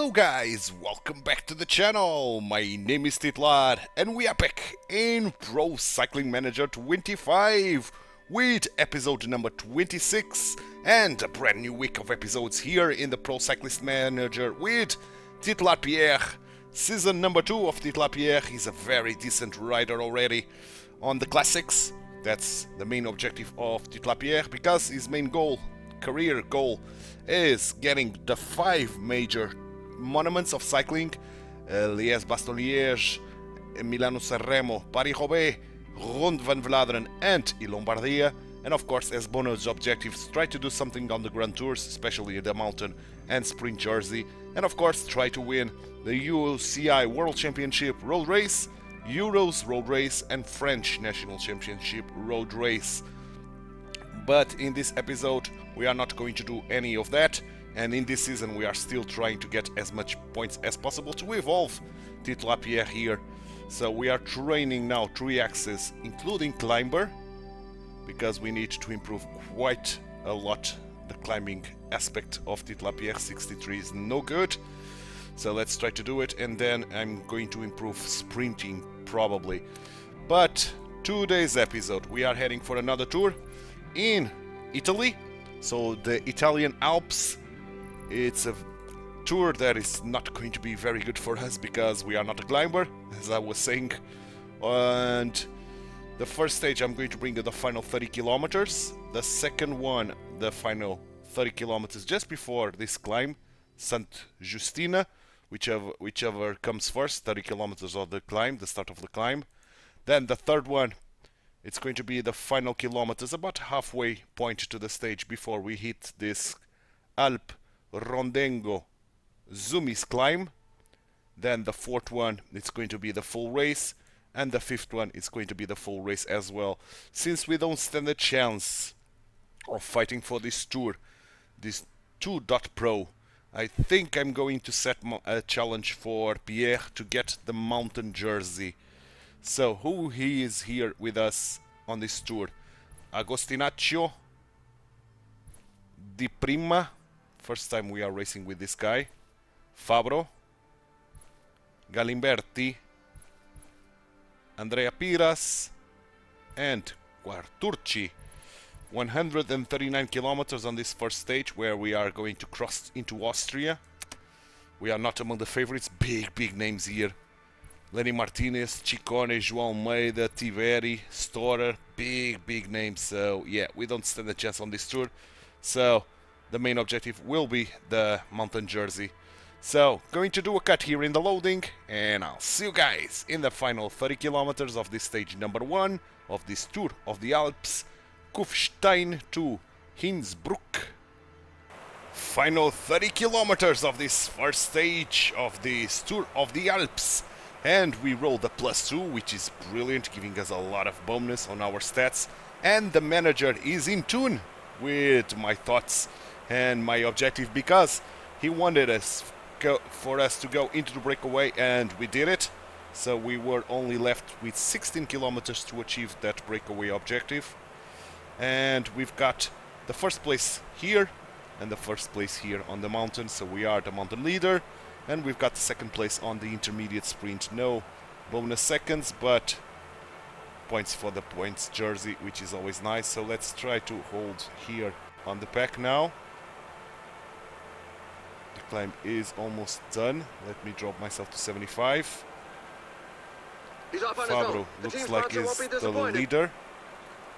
Hello guys, welcome back to the channel. My name is Titular and we are back in Pro Cycling Manager 25 with episode number 26 and a brand new week of episodes here in the Pro Cyclist Manager with Titular Pierre. Season number 2 of Titular Pierre. He's a very decent rider already on the classics. That's the main objective of Titular Pierre because his main goal, career goal, is getting the 5 major monuments of cycling: Liège-Bastogne-Liège, Milano-Sanremo, Paris-Roubaix, Ronde van Vlaanderen and Lombardia. And of course, as bonus objectives, try to do something on the Grand Tours, especially the mountain and sprint jersey. And of course, try to win the UCI World Championship Road Race, Euros Road Race and French National Championship Road Race. But in this episode, we are not going to do any of that. And in this season, we are still trying to get as much points as possible to evolve Titular Pierre here. So we are training now 3 axes, including climber, because we need to improve quite a lot the climbing aspect of Titular Pierre. 63 is no good. So let's try to do it, and then I'm going to improve sprinting probably. But today's episode, we are heading for another tour in Italy. So the Italian Alps. It's a tour that is not going to be very good for us because we are not a climber, as I was saying. And the first stage, I'm going to bring you the final 30 kilometers. The second one, the final 30 kilometers just before this climb, Sant Justina, whichever comes first, 30 kilometers of the climb, the start of the climb. Then the third one, it's going to be the final kilometers, about halfway point to the stage before we hit this Alp Rondengo Zumis climb. Then the fourth one, it's going to be the full race, and the fifth one is going to be the full race as well. Since we don't stand a chance of fighting for this tour, this 2.pro, I think I'm going to set a challenge for Pierre to get the mountain jersey. So who he is here with us on this tour? Agostinaccio Di Prima. First time we are racing with this guy. Fabro, Galimberti, Andrea Piras, and Quarturci. 139 kilometers on this first stage, where we are going to cross into Austria. We are not among the favorites. Big names here. Lenny Martinez, Ciccone, João Almeida, Tiveri, Storer. Big names. So yeah, we don't stand a chance on this tour. So the main objective will be the mountain jersey. So, going to do a cut here in the loading, and I'll see you guys in the final 30 kilometers of this stage number 1 of this tour of the Alps, Kufstein to Innsbruck. Final 30 kilometers of this first stage of this tour of the Alps. And we roll the +2, which is brilliant, giving us a lot of bonus on our stats. And the manager is in tune with my thoughts and my objective, because he wanted for us to go into the breakaway, and we did it. So we were only left with 16 kilometers to achieve that breakaway objective. And we've got the first place here and the first place here on the mountain. So we are the mountain leader, and we've got the second place on the intermediate sprint. No bonus seconds, but points for the points jersey, which is always nice. So let's try to hold here on the pack now. The climb is almost done. Let me drop myself to 75. Fabro looks like he's the leader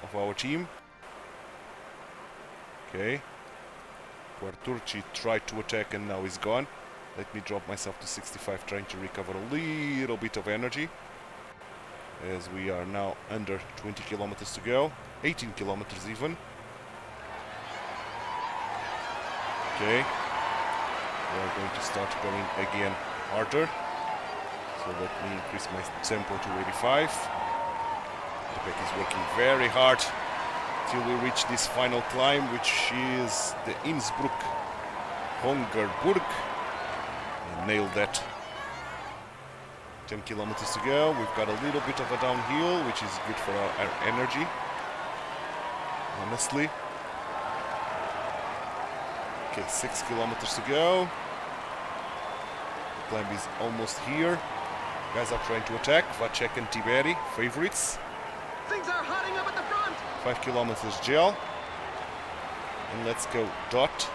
of our team. Okay. Quarturci tried to attack and now he's gone. Let me drop myself to 65, trying to recover a little bit of energy, as we are now under 20 kilometers to go. 18 kilometers even. Okay. We are going to start going again harder. So let me increase my tempo to 85. The pack is working very hard till we reach this final climb, which is the Innsbruck Hongerburg. I nailed that. 10 kilometers to go. We've got a little bit of a downhill, which is good for our energy, honestly. Okay, 6 kilometers to go. climb is almost here. Guys are trying to attack. Vacek and Tiberi, favorites. Things are hotting up at the front. 5 kilometers gel. And let's go Dot.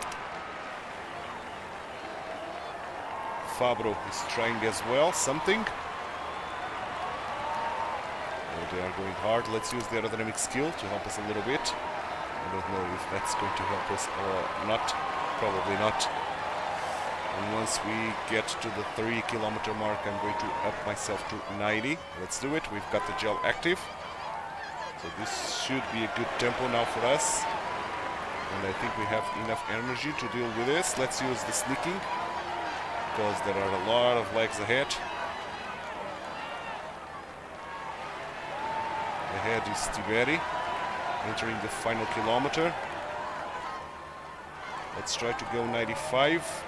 Fabro is trying as well, something. Oh, they are going hard. Let's use the aerodynamic skill to help us a little bit. I don't know if that's going to help us or not. Probably not. And once we get to the 3 kilometer mark, I'm going to up myself to 90. Let's do it. We've got the gel active. So this should be a good tempo now for us. And I think we have enough energy to deal with this. Let's use the sneaking, because there are a lot of legs ahead. Ahead is Tiberi, entering the final kilometer. Let's try to go 95.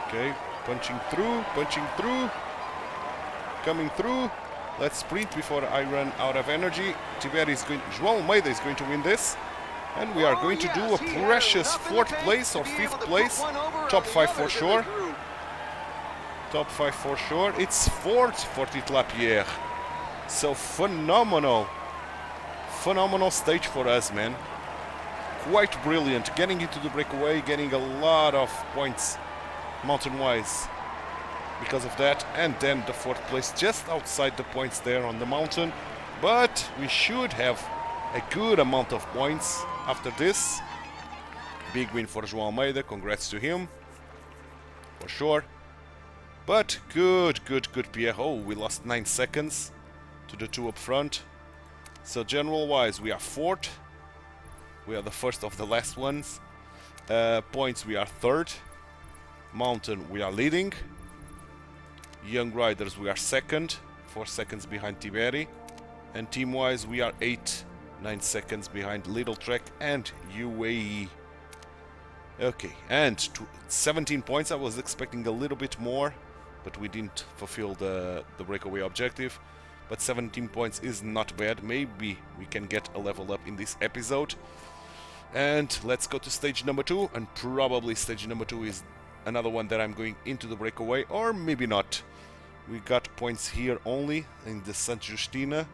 Okay, punching through, coming through. Let's sprint before I run out of energy. Tiberi is going, João Almeida is going to win this. And we are going to do a precious 4th place or 5th place. Top 5 for sure. Top 5 for sure. It's 4th for Titular Pierre. So phenomenal. Phenomenal stage for us, man. Quite brilliant. Getting into the breakaway, getting a lot of points mountain-wise because of that. And then the 4th place just outside the points there on the mountain. But we should have a good amount of points after this. Big win for João Almeida, congrats to him, for sure. But good Pierre. Oh, we lost 9 seconds to the 2 up front. So general wise, we are 4th. We are the first of the last ones. Points, we are 3rd. Mountain, we are leading. Young riders, we are 2nd, 4 seconds behind Tiberi. And team wise, we are 8. 9 seconds behind Little Trek and UAE. Okay, and 17 points. I was expecting a little bit more, but we didn't fulfill the breakaway objective. But 17 points is not bad. Maybe we can get a level up in this episode. And let's go to stage number 2, and probably stage number 2 is another one that I'm going into the breakaway, or maybe not. We got points here only in the Sant Justina.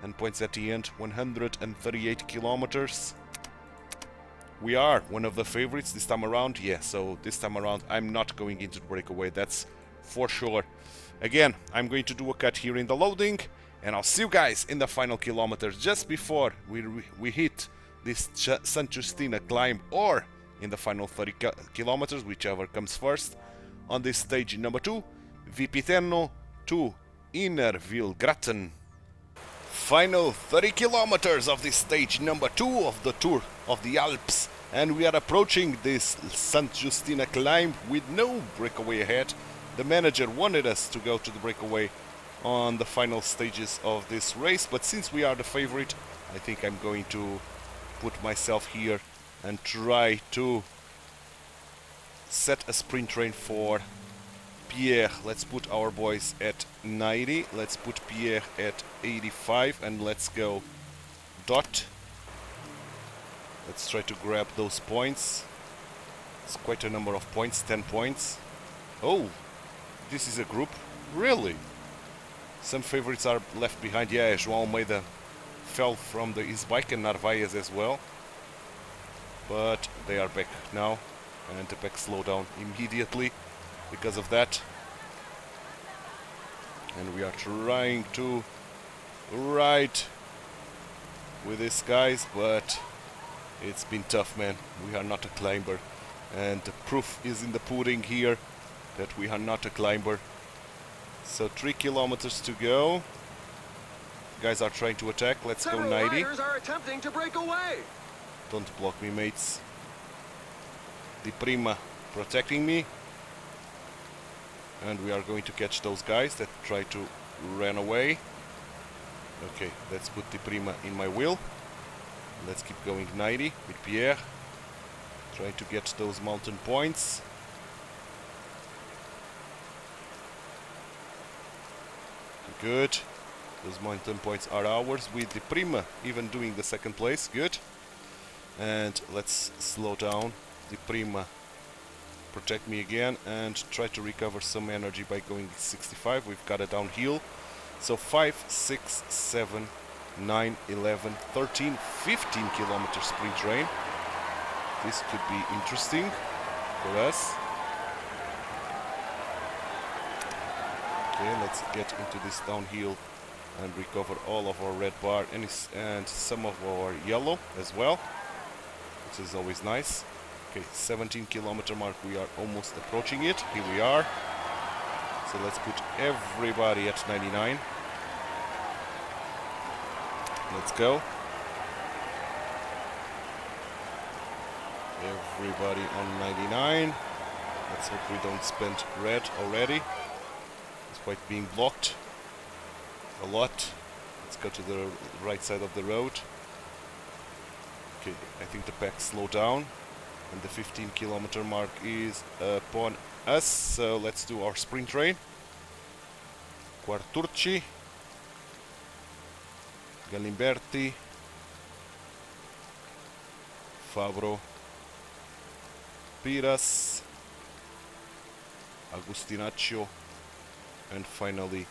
And points at the end, 138 kilometers. We are one of the favorites this time around. Yeah, so this time around I'm not going into the breakaway, that's for sure. Again, I'm going to do a cut here in the loading, and I'll see you guys in the final kilometers just before we hit this Sant Justina climb, or in the final 30 kilometers, whichever comes first, on this stage number 2, Vipiteno to Inner Vilgraten. Final 30 kilometers of this stage number 2 of the Tour of the Alps, and we are approaching this Sant Justina climb with no breakaway ahead. The manager wanted us to go to the breakaway on the final stages of this race, but since we are the favorite, I think I'm going to put myself here and try to set a sprint train for Pierre. Let's put our boys at 90. Let's put Pierre at 85, and let's go Dot. Let's try to grab those points. It's quite a number of points, 10 points. Oh, this is a group? Really? Some favorites are left behind. Yeah, João Almeida fell from his bike, and Narvaez as well. But they are back now, and the pack slowed down immediately because of that. And we are trying to ride with these guys, but it's been tough, man. We are not a climber, and the proof is in the pudding here that we are not a climber. So 3 kilometers to go. Guys are trying to attack. Let's go 90. Riders are attempting to break away. Don't block me, mates. Di Prima protecting me. And we are going to catch those guys that try to run away. Okay, let's put Di Prima in my wheel. Let's keep going 90 with Pierre. Trying to get those mountain points. Good. Those mountain points are ours with Di Prima even doing the second place. Good. And let's slow down. Di Prima protect me again and try to recover some energy by going 65. We've got a downhill. So 5, 6, 7, 9, 11, 13, 15 kilometer sprint rain. This could be interesting for us. Okay, let's get into this downhill and recover all of our red bar and some of our yellow as well, which is always nice. Okay, 17 kilometer mark, we are almost approaching it. Here we are. So let's put everybody at 99. Let's go. Everybody on 99. Let's hope we don't spend red already. Despite being blocked a lot. Let's go to the right side of the road. Okay, I think the pack slowed down. And the 15 kilometer mark is upon us. So let's do our sprint train. Quarturci, Galimberti, Fabro, Piras, Agustinaccio, and finally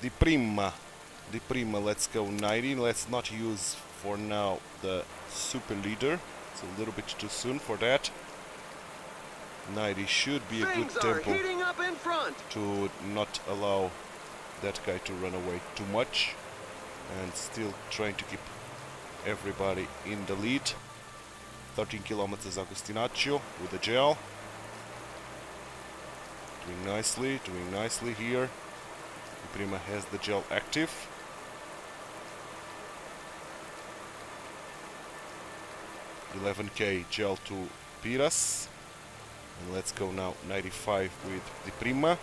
Di Prima. Di Prima, let's go 90. Let's not use for now the super leader. It's a little bit too soon for that. 90 should be a good tempo heating up in front. to not allow that guy to run away too much, and still trying to keep everybody in the lead. 13 kilometers Agustinaccio with the gel. Doing nicely here. Prima has the gel active. 11k gel to Piras. And let's go now 95 with the Prima.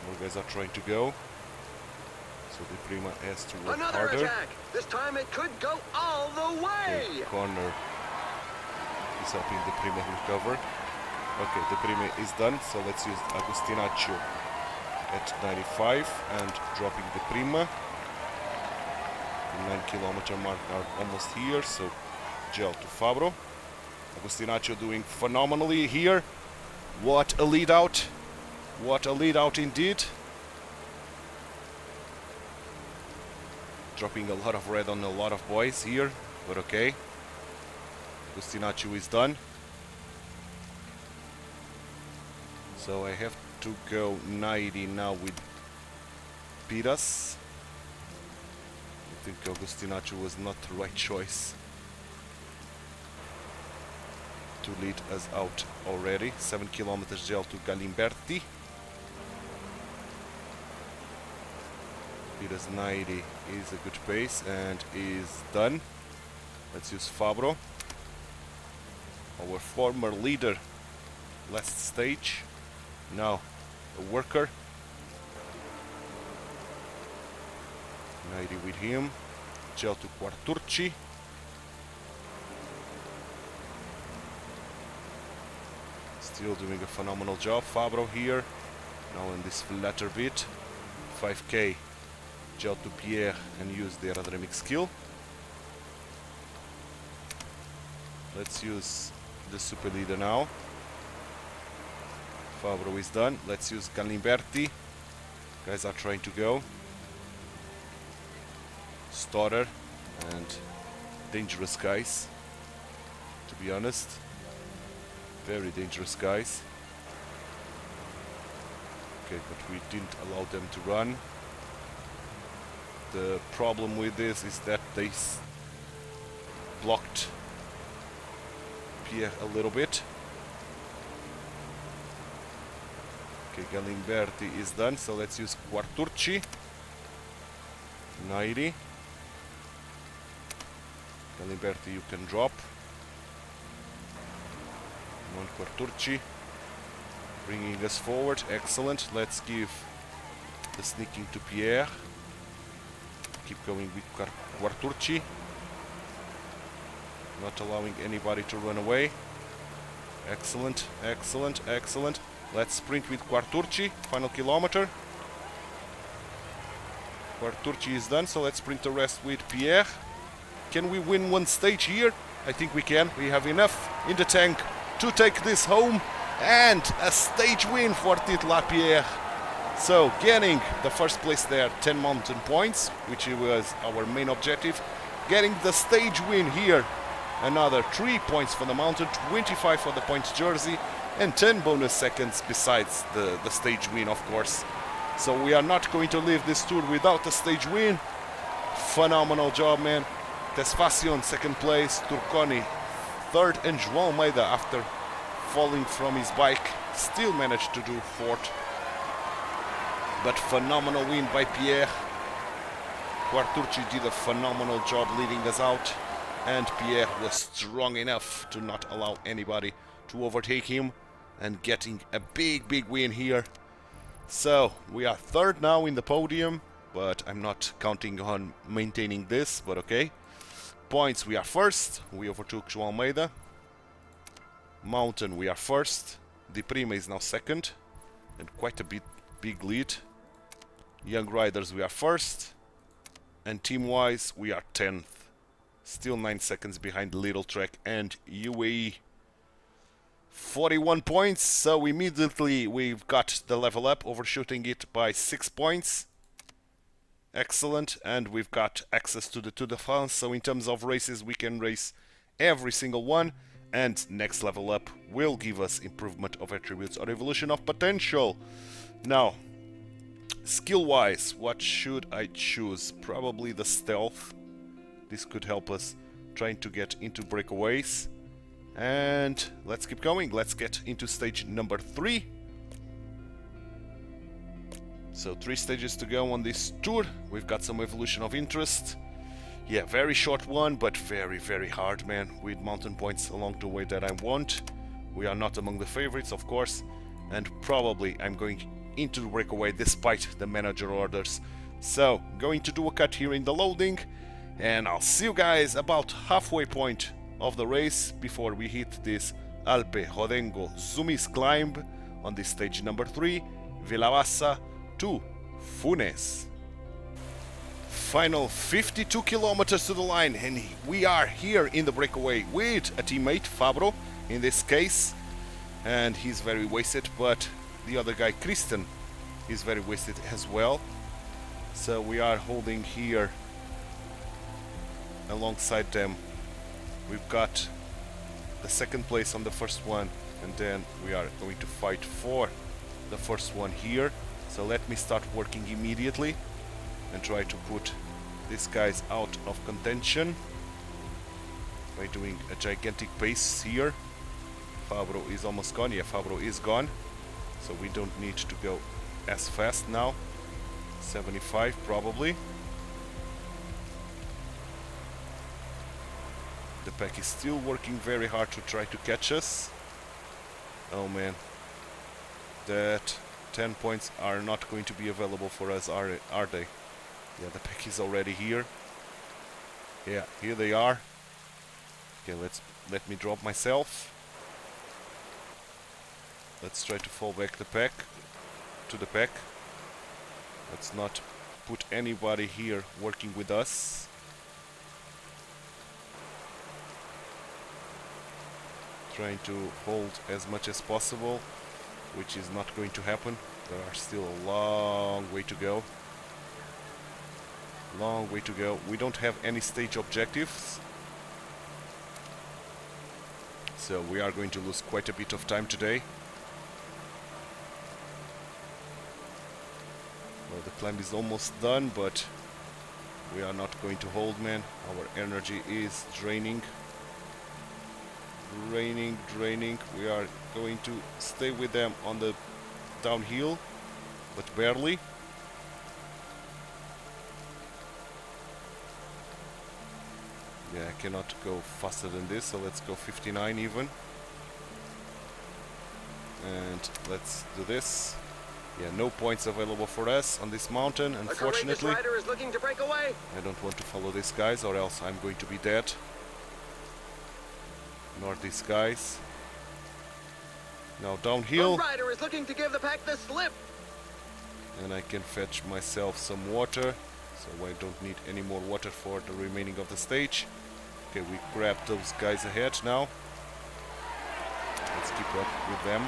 More guys are trying to go. So the Prima has to work Another harder. attack. This time it could go all the way. Okay, corner is helping the Prima recover. Okay, the Prima is done, so let's use Agustinaccio at 95 and dropping the Prima. The 9 kilometer mark are almost here, so gel to Fabro. Agustinaccio doing phenomenally here. What a lead out! What a lead out indeed! Dropping a lot of red on a lot of boys here, but okay. Agustinaccio is done. So I have to go 90 now with Piras. I think Agustinaccio was not the right choice to lead us out already. 7 kilometers gel to Galimberti. Piras 90 is a good pace and is done. Let's use Fabro, our former leader last stage. Now a worker. 90 with him. Gel to Quarturci. Still doing a phenomenal job. Fabro here. Now in this latter bit. 5k. Gel to Pierre and use the aerodynamic skill. Let's use the super leader now. Fabro is done. Let's use Galimberti. Guys are trying to go. Stoddard and dangerous guys, to be honest. Very dangerous guys. Okay, but we didn't allow them to run. The problem with this is that they blocked Pierre a little bit. Okay, Galimberti is done, so let's use Quarturci. 90. Galimberti, you can drop. Come on, Quarturci. Bringing us forward, excellent. Let's give the sneaking to Pierre. Keep going with Quarturci. Not allowing anybody to run away. Excellent, excellent, excellent. Let's sprint with Quarturci, final kilometer. Quarturci is done, so let's sprint the rest with Pierre. Can we win one stage here? I think we can. We have enough in the tank to take this home, and a stage win for Titular Pierre. So getting the first place there, 10 mountain points, which was our main objective. Getting the stage win here, another 3 points for the mountain, 25 for the points jersey, and 10 bonus seconds besides the stage win, of course. So we are not going to leave this tour without a stage win. Phenomenal job, man. Tesfacion second place, Turconi third, and João Almeida, after falling from his bike, still managed to do fourth. But phenomenal win by Pierre. Quarturci did a phenomenal job leading us out, and Pierre was strong enough to not allow anybody to overtake him, and getting a big win here. So we are third now in the podium, but I'm not counting on maintaining this, but okay. Points, we are first, we overtook João Almeida. Mountain, we are first. Di Prima is now second, and quite a big lead. Young Riders, we are first, and team-wise, we are 10th. Still 9 seconds behind Little Trek and UAE. 41 points, so immediately we've got the level up, overshooting it by 6 points. Excellent, and we've got access to the Tour de France, so in terms of races, we can race every single one, and next level up will give us improvement of attributes or evolution of potential. Now, skill-wise, what should I choose? Probably the stealth. This could help us trying to get into breakaways. And let's keep going. Let's get into stage number 3. So 3 stages to go on this tour. We've got some evolution of interest. Yeah, very short one, but very hard, man, with mountain points along the way that I want. We are not among the favorites, of course, and probably I'm going into the breakaway despite the manager orders. So, going to do a cut here in the loading, and I'll see you guys about halfway point of the race before we hit this Alpe Rodengo Zumis climb on this stage number 3, Villavassa to Funes. Final 52 kilometers to the line, and we are here in the breakaway with a teammate, Fabro, in this case, and he's very wasted, but the other guy, Kristen, is very wasted as well. So we are holding here alongside them. We've got the second place on the first one, and then we are going to fight for the first one here. So let me start working immediately and try to put these guys out of contention by doing a gigantic pace here. Fabro is almost gone. Yeah, Fabro is gone, so we don't need to go as fast now. 75 probably. The pack is still working very hard to try to catch us. Oh man, that 10 points are not going to be available for us, are they? Yeah, the pack is already here. Yeah, here they are. Okay, let me drop myself. Let's try to fall back to the pack. Let's not put anybody here working with us. Trying to hold as much as possible, which is not going to happen. There are still a long way to go. Long way to go. We don't have any stage objectives, so we are going to lose quite a bit of time today. Well, the climb is almost done, but we are not going to hold, man. Our energy is draining. Draining. We are going to stay with them on the downhill, but barely. Yeah, I cannot go faster than this, so let's go 59 even. And let's do this. Yeah, no points available for us on this mountain, unfortunately. A rider is looking to break away. I don't want to follow these guys, or else I'm going to be dead. Nor these guys. Now downhill. A rider is looking to give the pack the slip. And I can fetch myself some water, so I don't need any more water for the remaining of the stage. Okay, we grab those guys ahead now. keep up with them.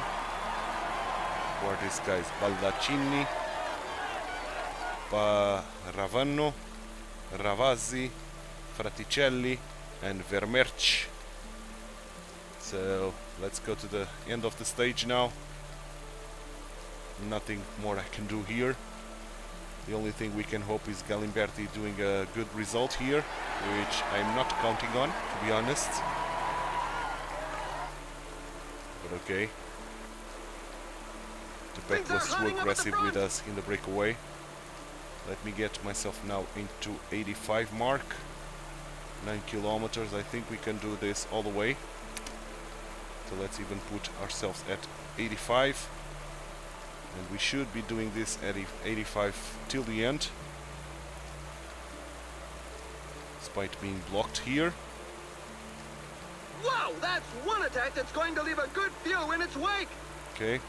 Who are these guys? Baldacini, Ravanno, Ravazzi, Fraticelli, and Vermerch. So let's go to the end of the stage now. Nothing more I can do here. The only thing we can hope is Galimberti doing a good result here, which I'm not counting on, to be honest. But okay. The back was too aggressive with us in the breakaway. Let me get myself now into 85 mark. 9 kilometers. I think we can do this all the way. So let's even put ourselves at 85. And we should be doing this at 85 till the end. Despite being blocked here. Wow, that's one attack that's going to leave a good few in its wake. Okay.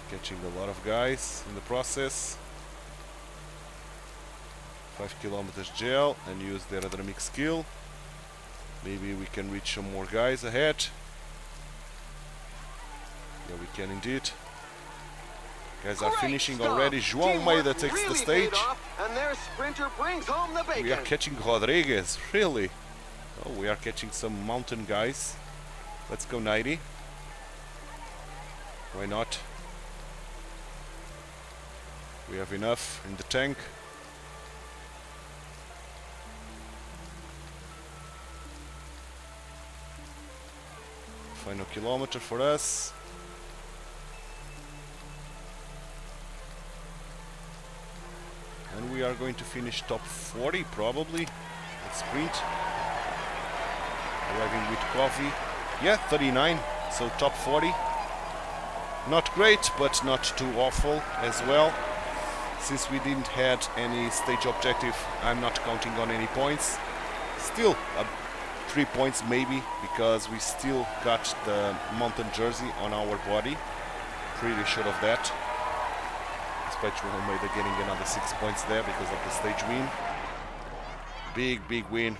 Catching a lot of guys in the process. 5 kilometers gel and use the aerodynamic skill. Maybe we can reach some more guys ahead. Yeah, we can indeed. Guys are finishing already. João Almeida takes the stage. And their sprinter brings home the bacon. We are catching Rodriguez, really? Oh, we are catching some mountain guys. Let's go 90. Why not? We have enough in the tank. Final kilometer for us. And we are going to finish top 40 probably. Let's sprint. Arriving with coffee. Yeah, 39, so top 40. Not great, but not too awful as well. Since we didn't had any stage objective, I'm not counting on any points. Still 3 points maybe, because we still got the mountain jersey on our body. Pretty sure of that. Despite João Almeida getting another 6 points there because of the stage win. Big win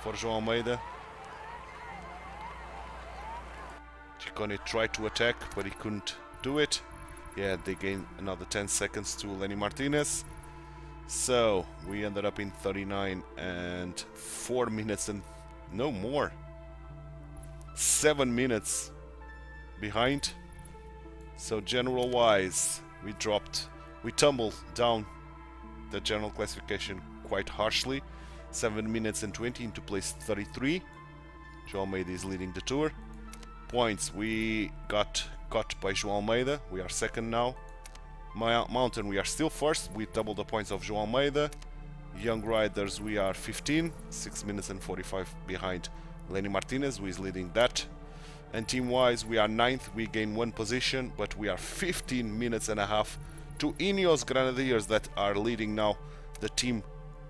for João Almeida. Ciccone tried to attack, but he couldn't do it. Yeah, they gained another 10 seconds to Lenny Martinez. So we ended up in 39 and 4 minutes and no more. 7 minutes behind. So general wise, we tumbled down the general classification quite harshly. 7 minutes and 20 into place 33. João Almeida is leading the tour. Points, we got caught by João Almeida. We are second now. Mountain, we are still first. We double the points of João Almeida. Young riders, we are 15, 6 minutes and 45 behind Lenny Martinez, who is leading that. And team-wise, we are 9th, we gain 1 position, but we are 15 minutes and a half to Ineos Grenadiers that are leading now the team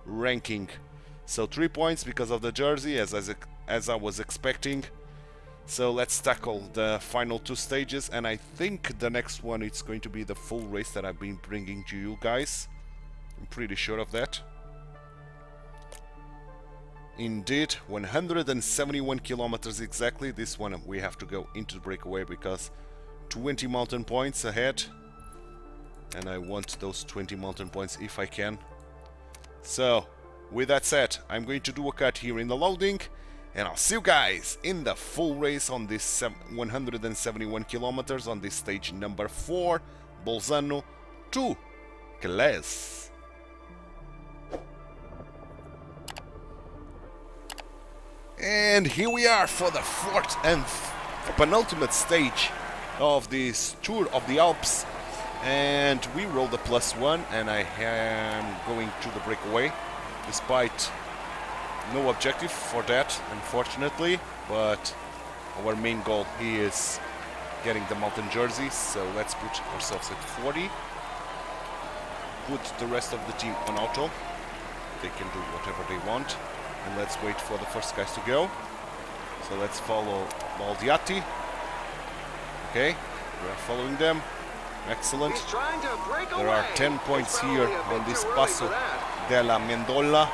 ranking. So 3 points because of the jersey, as I was expecting. So let's tackle the final 2 stages, and I think the next one it's going to be the full race that I've been bringing to you guys. I'm pretty sure of that. Indeed, 171 kilometers exactly. This one we have to go into the breakaway because 20 mountain points ahead, and I want those 20 mountain points if I can. So with that said, I'm going to do a cut here in the loading, and I'll see you guys in the full race on this 171 kilometers on this stage number 4, Bolzano to Class. And here we are for the 4th and penultimate stage of this tour of the Alps, and we rolled a +1, and I am going to the breakaway despite no objective for that, unfortunately, but our main goal here is getting the mountain jersey. So let's put ourselves at 40, put the rest of the team on auto, they can do whatever they want. And let's wait for the first guys to go. So let's follow Baldiatti. Okay, we are following them. Excellent. There are 10 points here on this Passo della Mendola.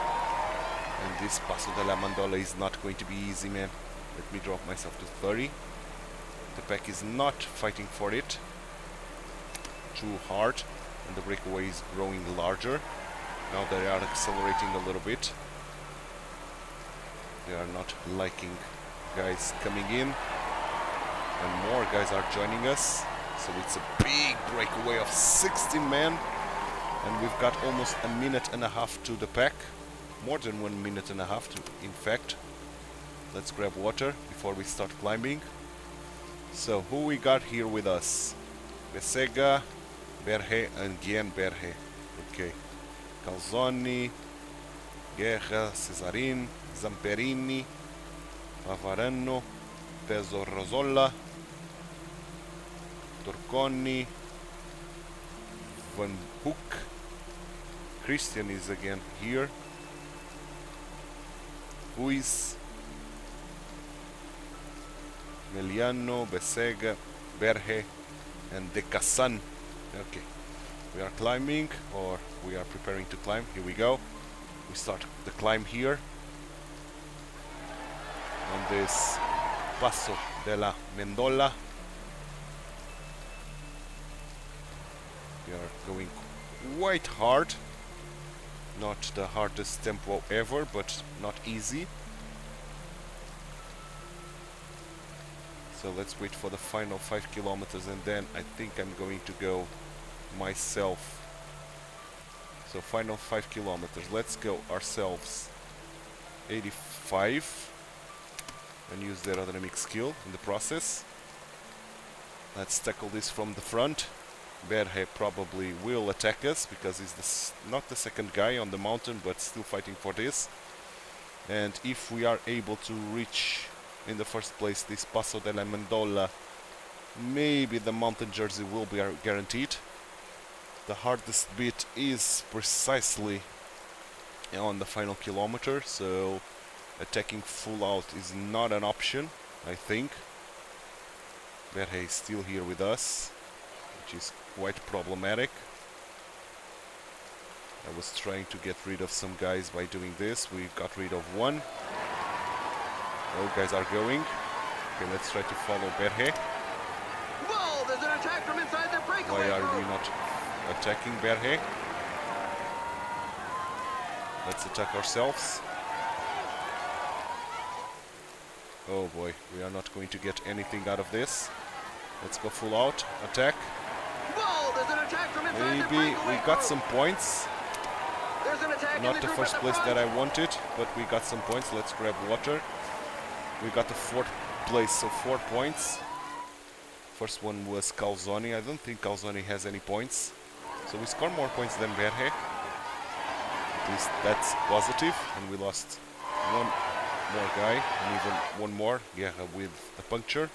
And this Paso de la Mandola is not going to be easy, man. Let me drop myself to 30. The pack is not fighting for it too hard, and the breakaway is growing larger. Now they are accelerating a little bit. They are not liking guys coming in, and more guys are joining us. So it's a big breakaway of 16 men, and we've got almost a minute and a half to the pack. More than 1 minute and a half to, in fact. Let's grab water before we start climbing. So who we got here with us? Besega, Berhe, and Guien Berhe. Okay. Calzoni, Guerra, Cesarin, Zamperini, Pavarano, Peso Rosolla, Torconi, Van Hoek. Christian is again here. Ruiz, Meliano, Besega, Berhe, and De Cassan. Okay, we are climbing, or we are preparing to climb. Here we go. We start the climb here on this Paso de la Mendola. We are going quite hard. Not the hardest tempo ever, but not easy. So let's wait for the final 5 kilometers, and then I think I'm going to go myself. So final 5 kilometers. Let's go ourselves 85 and use the aerodynamic skill in the process. Let's tackle this from the front. Berhe probably will attack us because he's not the second guy on the mountain, but still fighting for this. And if we are able to reach in the first place this Paso de la Mendola, maybe the mountain jersey will be guaranteed. The hardest bit is precisely on the final kilometer, so attacking full out is not an option, I think. Berhe is still here with us, which is quite problematic. I was trying to get rid of some guys by doing this. We got rid of one. All guys are going. Okay, let's try to follow Berhe. Whoa, there's an attack from inside their breakaway. Why are we not attacking Berhe? Let's attack ourselves. Oh boy, we are not going to get anything out of this. Let's go full out, attack. Whoa, there's an attack from inside their Maybe breakaway. we got some points. There's an attack in Not the the group first at place front. that I wanted, but we got some points. Let's grab water. We got the 4th place, so 4 points. First one was Calzoni. I don't think Calzoni has any points. So we score more points than Berhe. At least that's positive. And we lost one more guy, and even one more. Guerra with a puncture.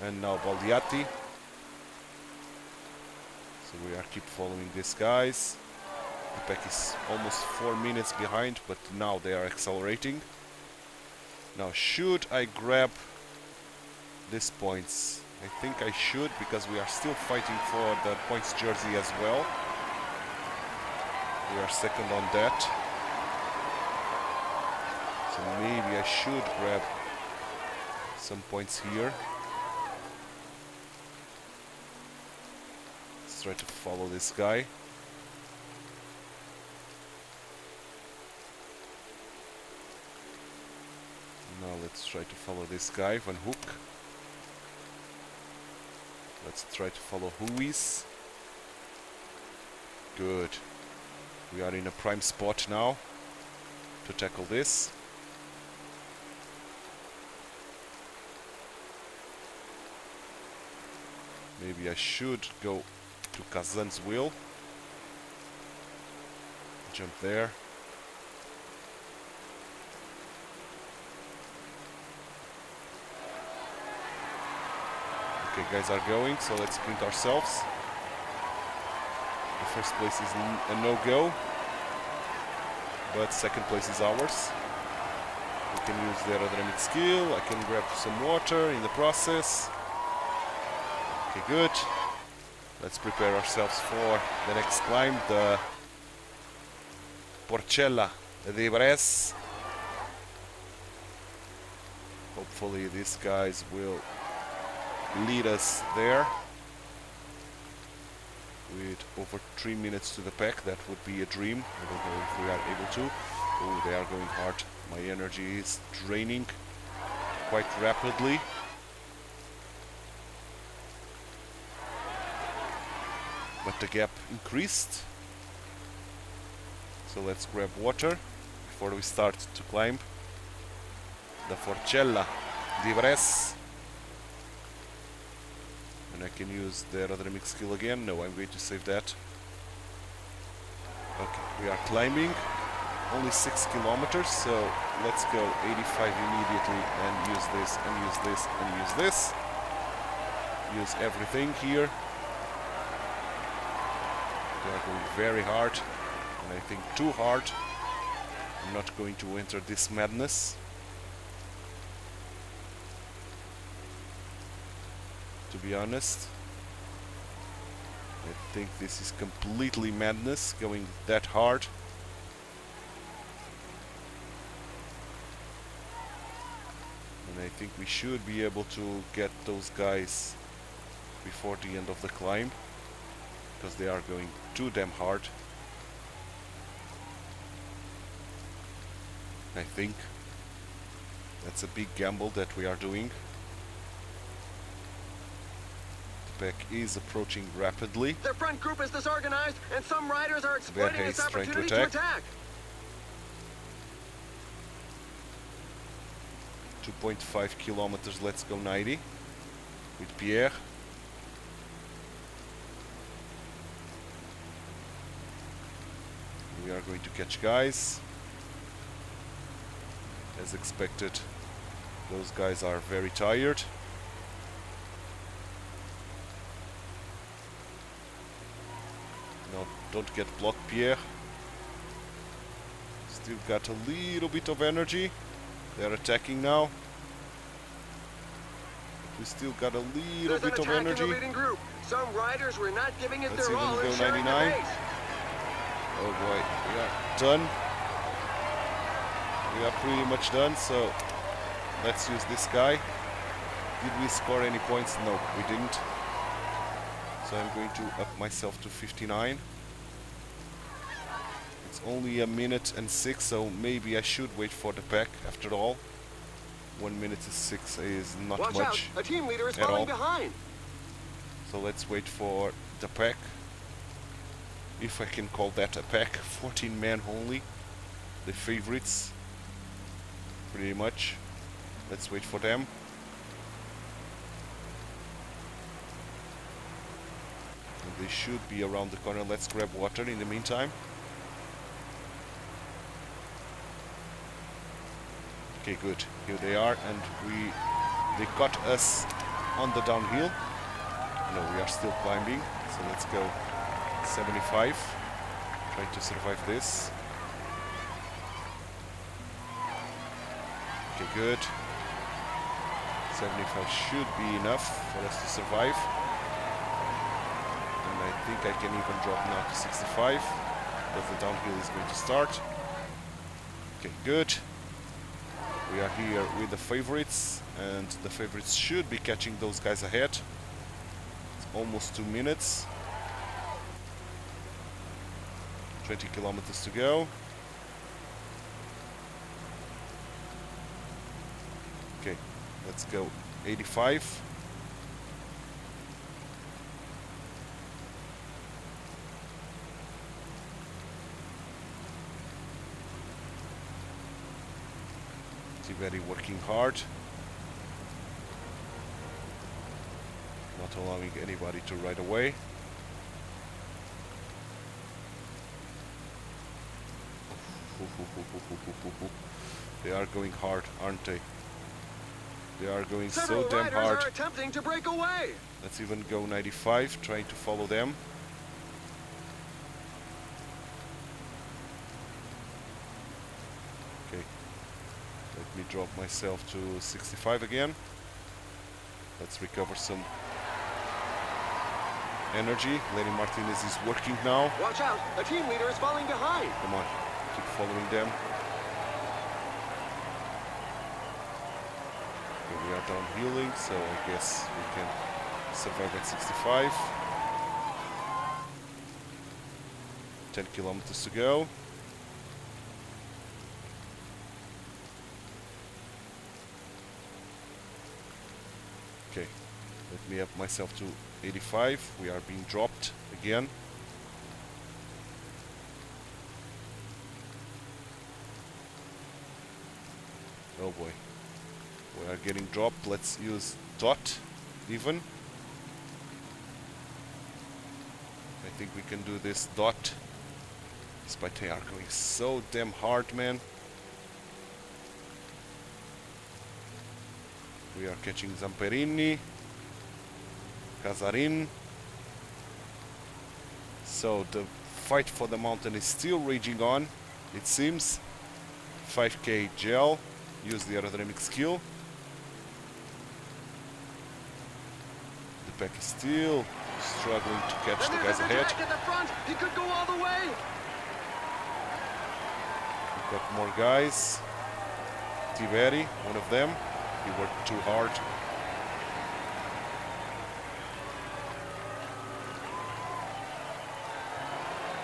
And now Baldiati. So we are keep following these guys. The pack is almost 4 minutes behind, but now they are accelerating. Now, should I grab these points? I think I should, because we are still fighting for the points jersey as well. We are second on that. So maybe I should grab some points here. Let's try to follow this guy. Now let's try to follow this guy, Van Hoek. Let's try to follow Ruiz. Good. We are in a prime spot now to tackle this. Maybe I should go to Kazan's wheel. Jump there. Okay, guys are going, so let's sprint ourselves. The first place is a no-go, but second place is ours. We can use the aerodynamic skill. I can grab some water in the process. Okay, good. Let's prepare ourselves for the next climb, the Porcella Debres. Hopefully these guys will lead us there. With over 3 minutes to the pack, that would be a dream. I don't know if we are able to. Oh, they are going hard. My energy is draining quite rapidly. But the gap increased. So let's grab water before we start to climb. The Forcella di Bres. And I can use the aerodynamic skill again. No, I'm going to save that. Okay, we are climbing. Only 6 kilometers, so let's go 85 immediately and use this and use this and use this. Use everything here. They are going very hard, and I think too hard. I'm not going to enter this madness. To be honest, I think this is completely madness, going that hard. And I think we should be able to get those guys before the end of the climb, because they are going too damn hard. I think that's a big gamble that we are doing. The pack is approaching rapidly. Their front group is disorganized, and some riders are exploiting this is trying to opportunity to attack. 2.5 kilometers, let's go 90 with Pierre. We are going to catch guys. As expected, those guys are very tired. No, don't get blocked, Pierre. Still got a little bit of energy. They're attacking now. We still got a little bit of energy. In the leading group. Some riders were not giving it Let's their even all go and sharing the 99. pace. Oh boy, we are done. We are pretty much done, so let's use this guy. Did we score any points? No, we didn't. So I'm going to up myself to 59. It's only 1 minute and 6, so maybe I should wait for the pack after all. 1 minute and 6 is not Watch much out, a team leader is at falling all. behind. So let's wait for the pack. If I can call that a pack. 14 men only. The favorites. Pretty much. Let's wait for them. And they should be around the corner. Let's grab water in the meantime. Okay, good. Here they are, and they caught us on the downhill. No, we are still climbing, so let's go 75. Trying to survive this. Okay, good. 75 should be enough for us to survive. And I think I can even drop now to 65, because the downhill is going to start. Okay, good. We are here with the favorites, and the favorites should be catching those guys ahead. It's almost 2 minutes. 20 kilometers to go. Okay, let's go 85. Very working hard, not allowing anybody to ride away. They are going hard, aren't they? They are going Several so damn riders hard. are attempting to break away. Let's even go 95, trying to follow them. Okay. Let me drop myself to 65 again. Let's recover some energy. Lenny Martinez is working now. Watch out, a team leader is falling behind. Come on, keep following them. we are downhilling, so I guess we can survive at 65. 10 kilometers to go. Okay, let me up myself to 85. We are being dropped again. Oh boy, we are getting dropped. Let's use dot even. I think we can do this dot, despite they are going so damn hard, man. We are catching Zamperini, Casarin. So the fight for the mountain is still raging on, it seems. 5k gel. Use the aerodynamic skill. The pack is still struggling to catch the guys ahead. At the front. He could go all the way. We've got more guys. Tiveri, one of them. He worked too hard.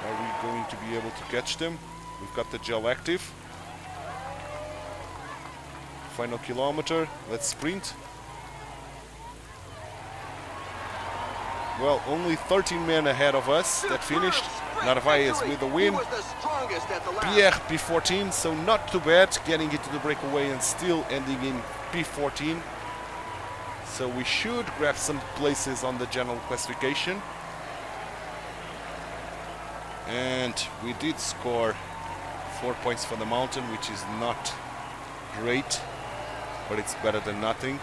Are we going to be able to catch them? We've got the gel active. Final kilometer, let's sprint. Well, only 13 men ahead of us that finished. Narvaez with the win. Pierre P14, so not too bad, getting into the breakaway and still ending in P14. So we should grab some places on the general classification. And we did score 4 points for the mountain, which is not great, but it's better than nothing.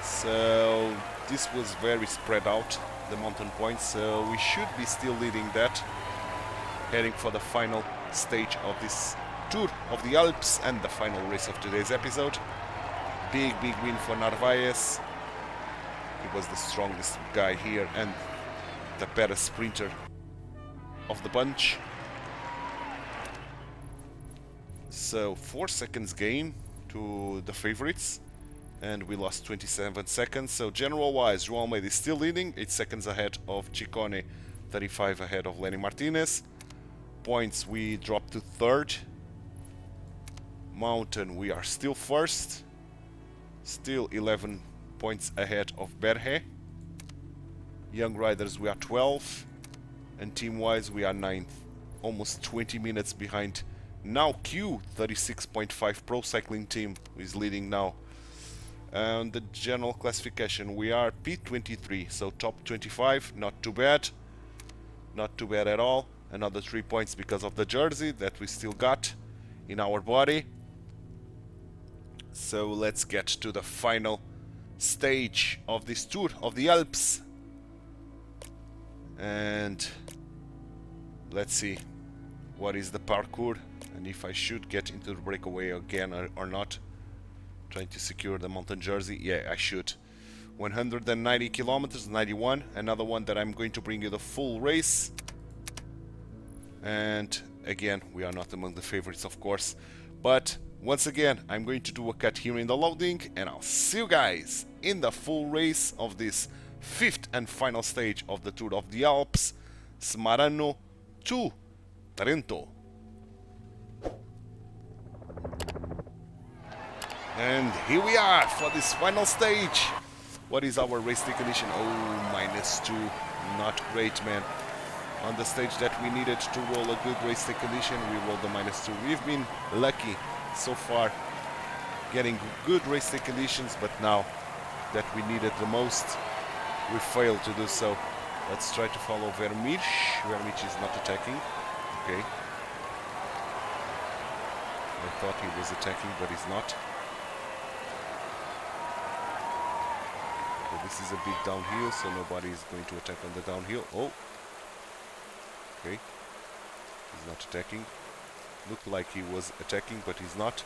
So this was very spread out, the mountain points, so we should be still leading that, heading for the final stage of this tour of the Alps and the final race of today's episode. Big win for Narvaez. He was the strongest guy here and the better sprinter of the bunch. So 4 seconds gain to the favorites, and we lost 27 seconds. So general wise, João Almeida is still leading, 8 seconds ahead of Ciccone, 35 ahead of Lenny Martinez. Points, we dropped to 3rd. Mountain, we are still 1st, still 11 points ahead of Berhe. Young riders, we are 12, and team wise we are 9th, almost 20 minutes behind. Now Q, 36.5 pro cycling team, who is leading now. And the general classification, we are P23, so top 25, not too bad. Not too bad at all. Another 3 points because of the jersey that we still got in our body. So let's get to the final stage of this tour of the Alps. And let's see what is the parkour and if I should get into the breakaway again or not. Trying to secure the mountain jersey. Yeah, I should. 190 kilometers, 91. Another one that I'm going to bring you the full race. And again, we are not among the favorites, of course. But once again, I'm going to do a cut here in the loading, and I'll see you guys in the full race of this 5th and final stage of the Tour of the Alps, Smarano to Trento. And here we are for this final stage. What is our race day condition? Oh, -2. Not great, man. On the stage that we needed to roll a good race day condition, we rolled the -2. We've been lucky so far getting good race day conditions, but now that we needed the most, we failed to do so. Let's try to follow Vermeersch. Vermeersch is not attacking. Okay. I thought he was attacking, but he's not. Okay, this is a big downhill, so nobody is going to attack on the downhill. Oh. Okay. He's not attacking. Looked like he was attacking, but he's not.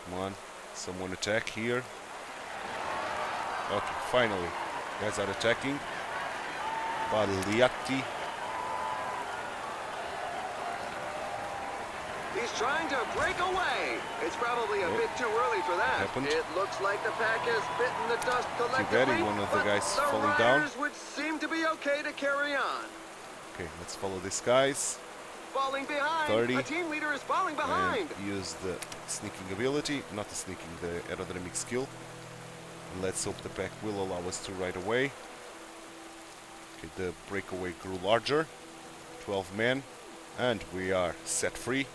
Come on. Someone attack here. Okay, finally. Guys are attacking. Bagliatti. He's trying to break away. It's probably a bit too early for that. Happened. It looks like the pack has bitten the dust collectively, one of the but guys the falling down. riders would seem to be okay to carry on. Okay, let's follow these guys. Falling behind. 30. A team leader is falling behind. And use the sneaking ability, not the sneaking, the aerodynamic skill. And let's hope the pack will allow us to ride away. Okay, the breakaway grew larger. 12 men. And we are set free.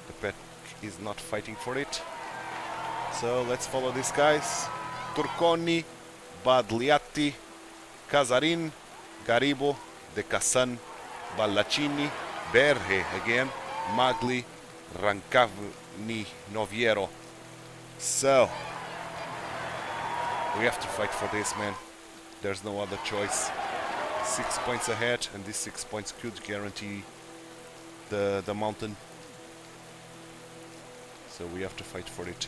The pack is not fighting for it. So let's follow these guys. Turconi, Badliatti, Casarin, Garibo, De Cassan, Ballacini, Berhe again, Magli, Rancavni, Noviero. So we have to fight for this, man. There's no other choice. 6 points ahead, and these 6 points could guarantee the mountain. So we have to fight for it.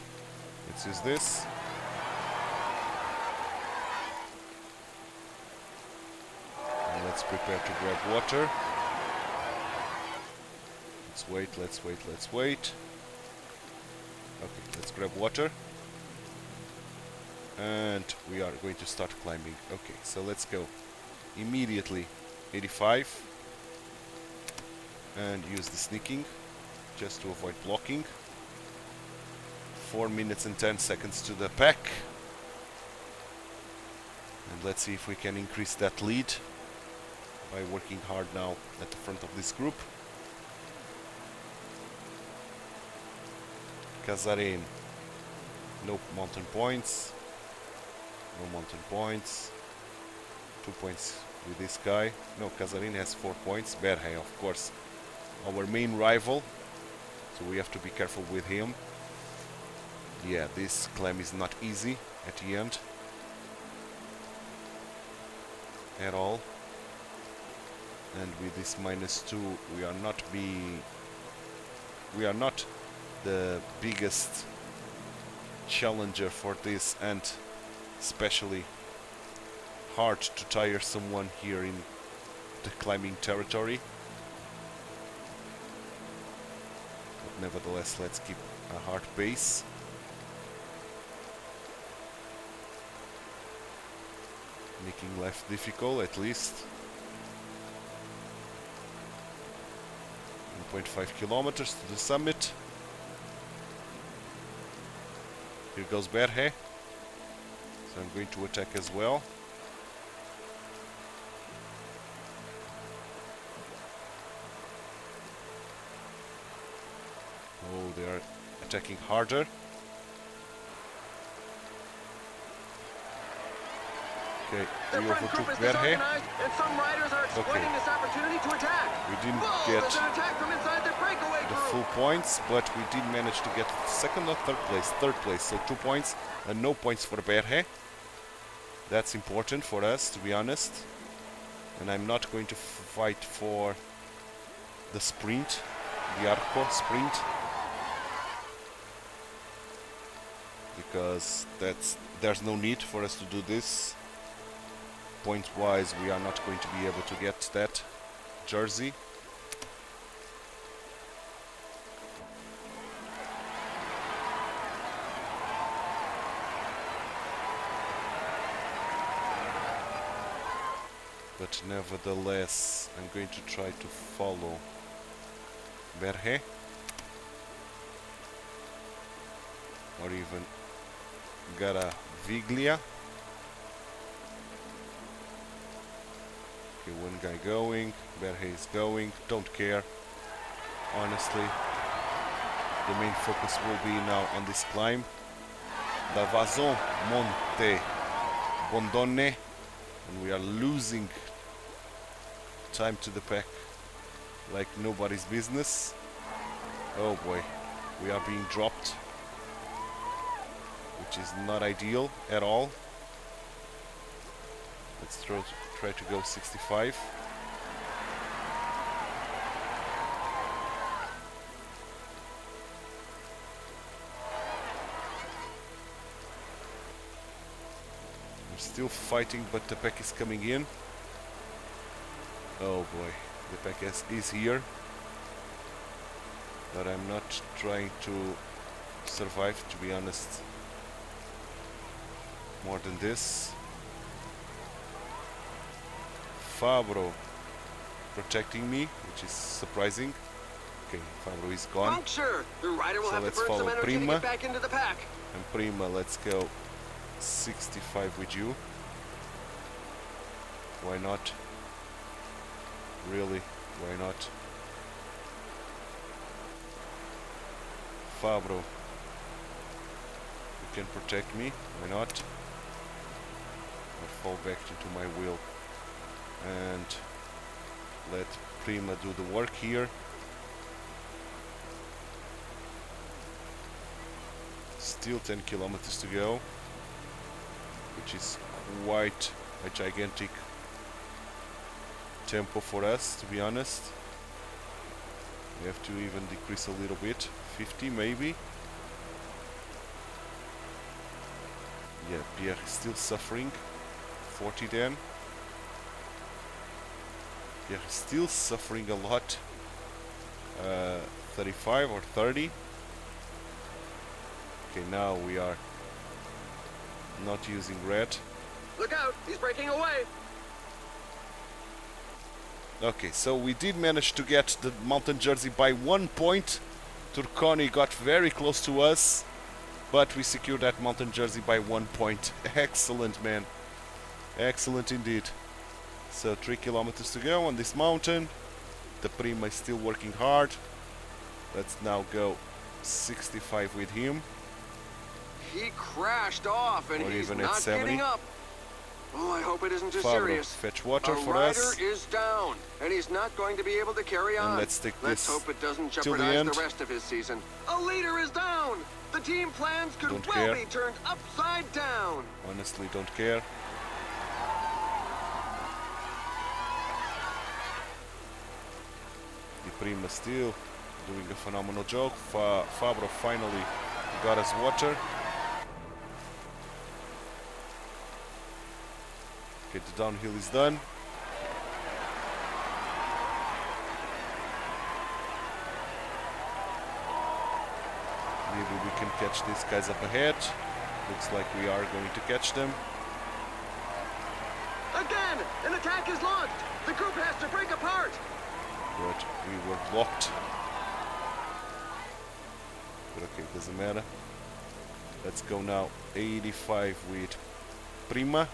Let's use this. And let's prepare to grab water. Let's wait, let's wait, let's wait. Okay, let's grab water. And we are going to start climbing. Okay, so let's go. Immediately 85. And use the sneaking just to avoid blocking. 4 minutes and 10 seconds to the pack. And let's see if we can increase that lead by working hard now at the front of this group. Casarin, no mountain points. No mountain points. 2 points with this guy. No, Casarin has 4 points. Berhe, of course, our main rival. So we have to be careful with him. Yeah, this climb is not easy at the end. At all. And with this -2, we are not the biggest challenger for this, and especially hard to tire someone here in the climbing territory. But nevertheless, let's keep a hard pace. Making life difficult, at least. 1.5 kilometers to the summit. Here goes Berhe. So I'm going to attack as well. Oh, they are attacking harder. Okay, The we front overtook group is Berhe. disorganized, and some riders are exploiting this opportunity to attack. We didn't Whoa, get there's an attack from inside the breakaway the group. full points, but we did manage to get second or third place. Third place, so 2 points and no points for Berhe. That's important for us, to be honest. And I'm not going to fight for the sprint, the Arco sprint, because there's no need for us to do this. Point-wise, we are not going to be able to get that jersey. But nevertheless, I'm going to try to follow Berhe, or even Garaviglia. Okay, one guy going, Berhe is going, don't care, honestly. The main focus will be now on this climb. Da Vazon Monte Bondone, and we are losing time to the pack like nobody's business. Oh boy, we are being dropped, which is not ideal at all. Let's try to go 65. We're still fighting, but the pack is coming in. Oh boy, the pack is here. but I'm not trying to survive, to be honest, more than this. Fabro protecting me, which is surprising. Okay, Fabro is gone. Puncture! The rider will So have to let's burn some follow energy to Prima. get back into the pack. And Prima, let's go 65 with you. Why not? Really, why not? Fabro, you can protect me, why not? I'll fall back into my wheel and let Prima do the work here. Still 10 kilometers to go, which is quite a gigantic tempo for us, to be honest. We have to even decrease a little bit, 50 maybe. Yeah, Pierre is still suffering, 40 then. Pierre is still suffering a lot, 35 or 30. Okay, now we are not using red. Look out, he's breaking away. Okay, so we did manage to get the mountain jersey by 1 point. Turconi got very close to us, but we secured that mountain jersey by 1 point. Excellent, man. Excellent indeed. So 3 kilometers to go on this mountain. The Prima is still working hard. Let's now go 65 with him. He crashed off and Or he's even at not 70. getting up. Oh, I hope it isn't too Fabro, serious. fetch water Our for rider us. is down, and he's not going to be able to carry on. And let's take Let's this hope it doesn't till the jeopardize end. the rest of his season. A leader is down. The team plans could Don't well care. be turned upside down. Honestly, don't care. The Prima still doing a phenomenal job. Fabro finally got us water. Okay, the downhill is done. Maybe we can catch these guys up ahead. Looks like we are going to catch them. Again, an attack is launched. The group has to break apart. But we were blocked. But okay, doesn't matter. Let's go now 85 with Prima.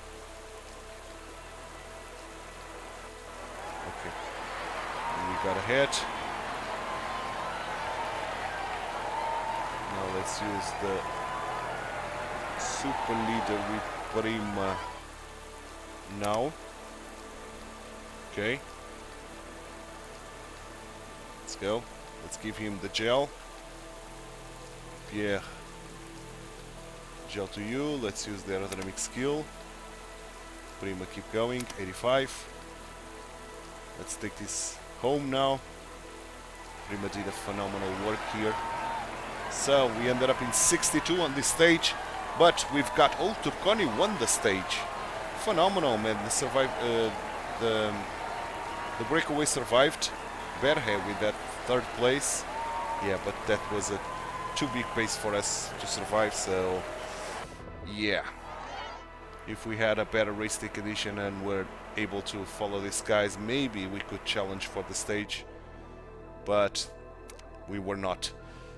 Okay. And we got ahead. Now let's use the super leader with Prima now. Okay. Let's go. Let's give him the gel. Pierre. Gel to you. Let's use the aerodynamic skill. Prima, keep going. 85. Let's take this home now. Prima did a phenomenal work here. So we ended up in 62 on this stage, but we've got Turconi won the stage. Phenomenal, man. The breakaway survived. Berhe with that 3rd place. Yeah, but that was a too big pace for us to survive, so yeah. If we had a better race day condition and were able to follow these guys, maybe we could challenge for the stage, but we were not.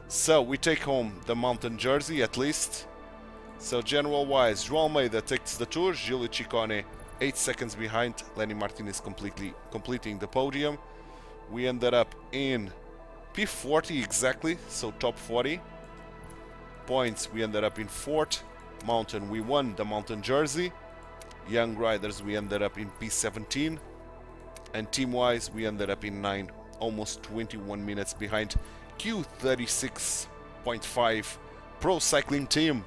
So we take home the mountain jersey at least. So general wise, João Almeida takes the tour, Giulio Ciccone 8 seconds behind, Lenny Martinez completing the podium. We ended up in P40 exactly, so top 40. Points, we ended up in 4th. Mountain, we won the mountain jersey. Young riders, we ended up in P17. And team-wise, we ended up in 9, almost 21 minutes behind Q36.5 Pro Cycling Team.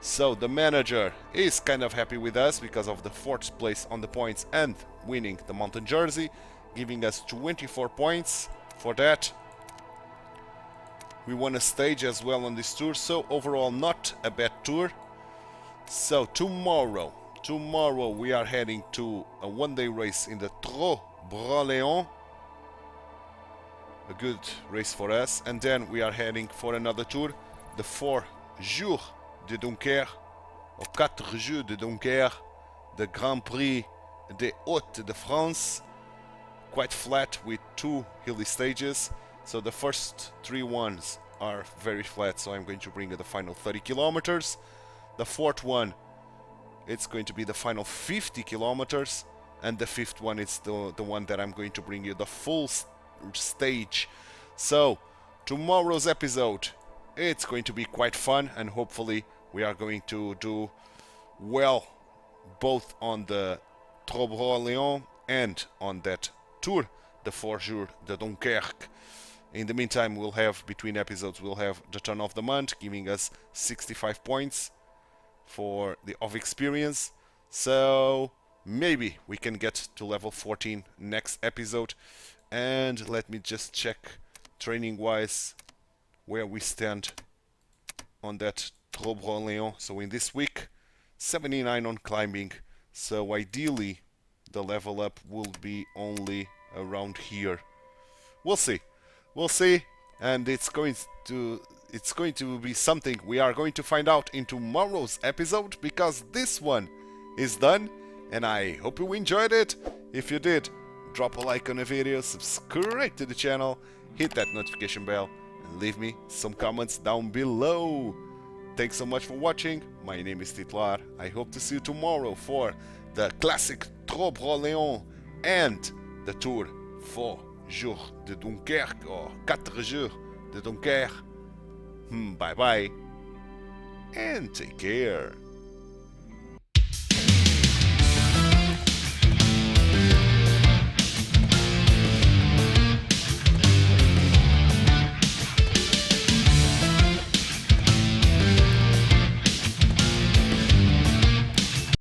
So the manager is kind of happy with us because of the 4th place on the points and winning the mountain jersey, giving us 24 points for that. We won a stage as well on this tour, so overall not a bad tour. So tomorrow we are heading to a one-day race in the Trot Broléon. a good race for us. And then we are heading for another tour, the 4 Jours de Dunkerque, or 4 Jours de Dunkerque, the Grand Prix des Hauts-de-France, quite flat with 2 hilly stages. So the first 3 ones are very flat, so I'm going to bring you the final 30 kilometers. The fourth one, it's going to be the final 50 kilometers, and the fifth one is the one that I'm going to bring you the full stage. So tomorrow's episode, it's going to be quite fun, and hopefully we are going to do well both on the Trobre-Léon and on that tour, the 4 Jours de Dunkerque. In the meantime, we'll have, between episodes, we'll have the turn of the month, giving us 65 points for the of experience. So maybe we can get to level 14 next episode. And let me just check training wise where we stand on that Trobre-Léon. So in this week, 79 on climbing. So ideally the level up will be only around here. We'll see. We'll see, and it's going to be something we are going to find out in tomorrow's episode, because this one is done, and I hope you enjoyed it. If you did, drop a like on the video, subscribe to the channel, hit that notification bell, and leave me some comments down below. Thanks so much for watching. My name is Titular. I hope to see you tomorrow for the classic Trobre-Léon and the Tour 4 Jours de Dunkerque, or 4 Jours de Dunkerque. Bye bye, and take care.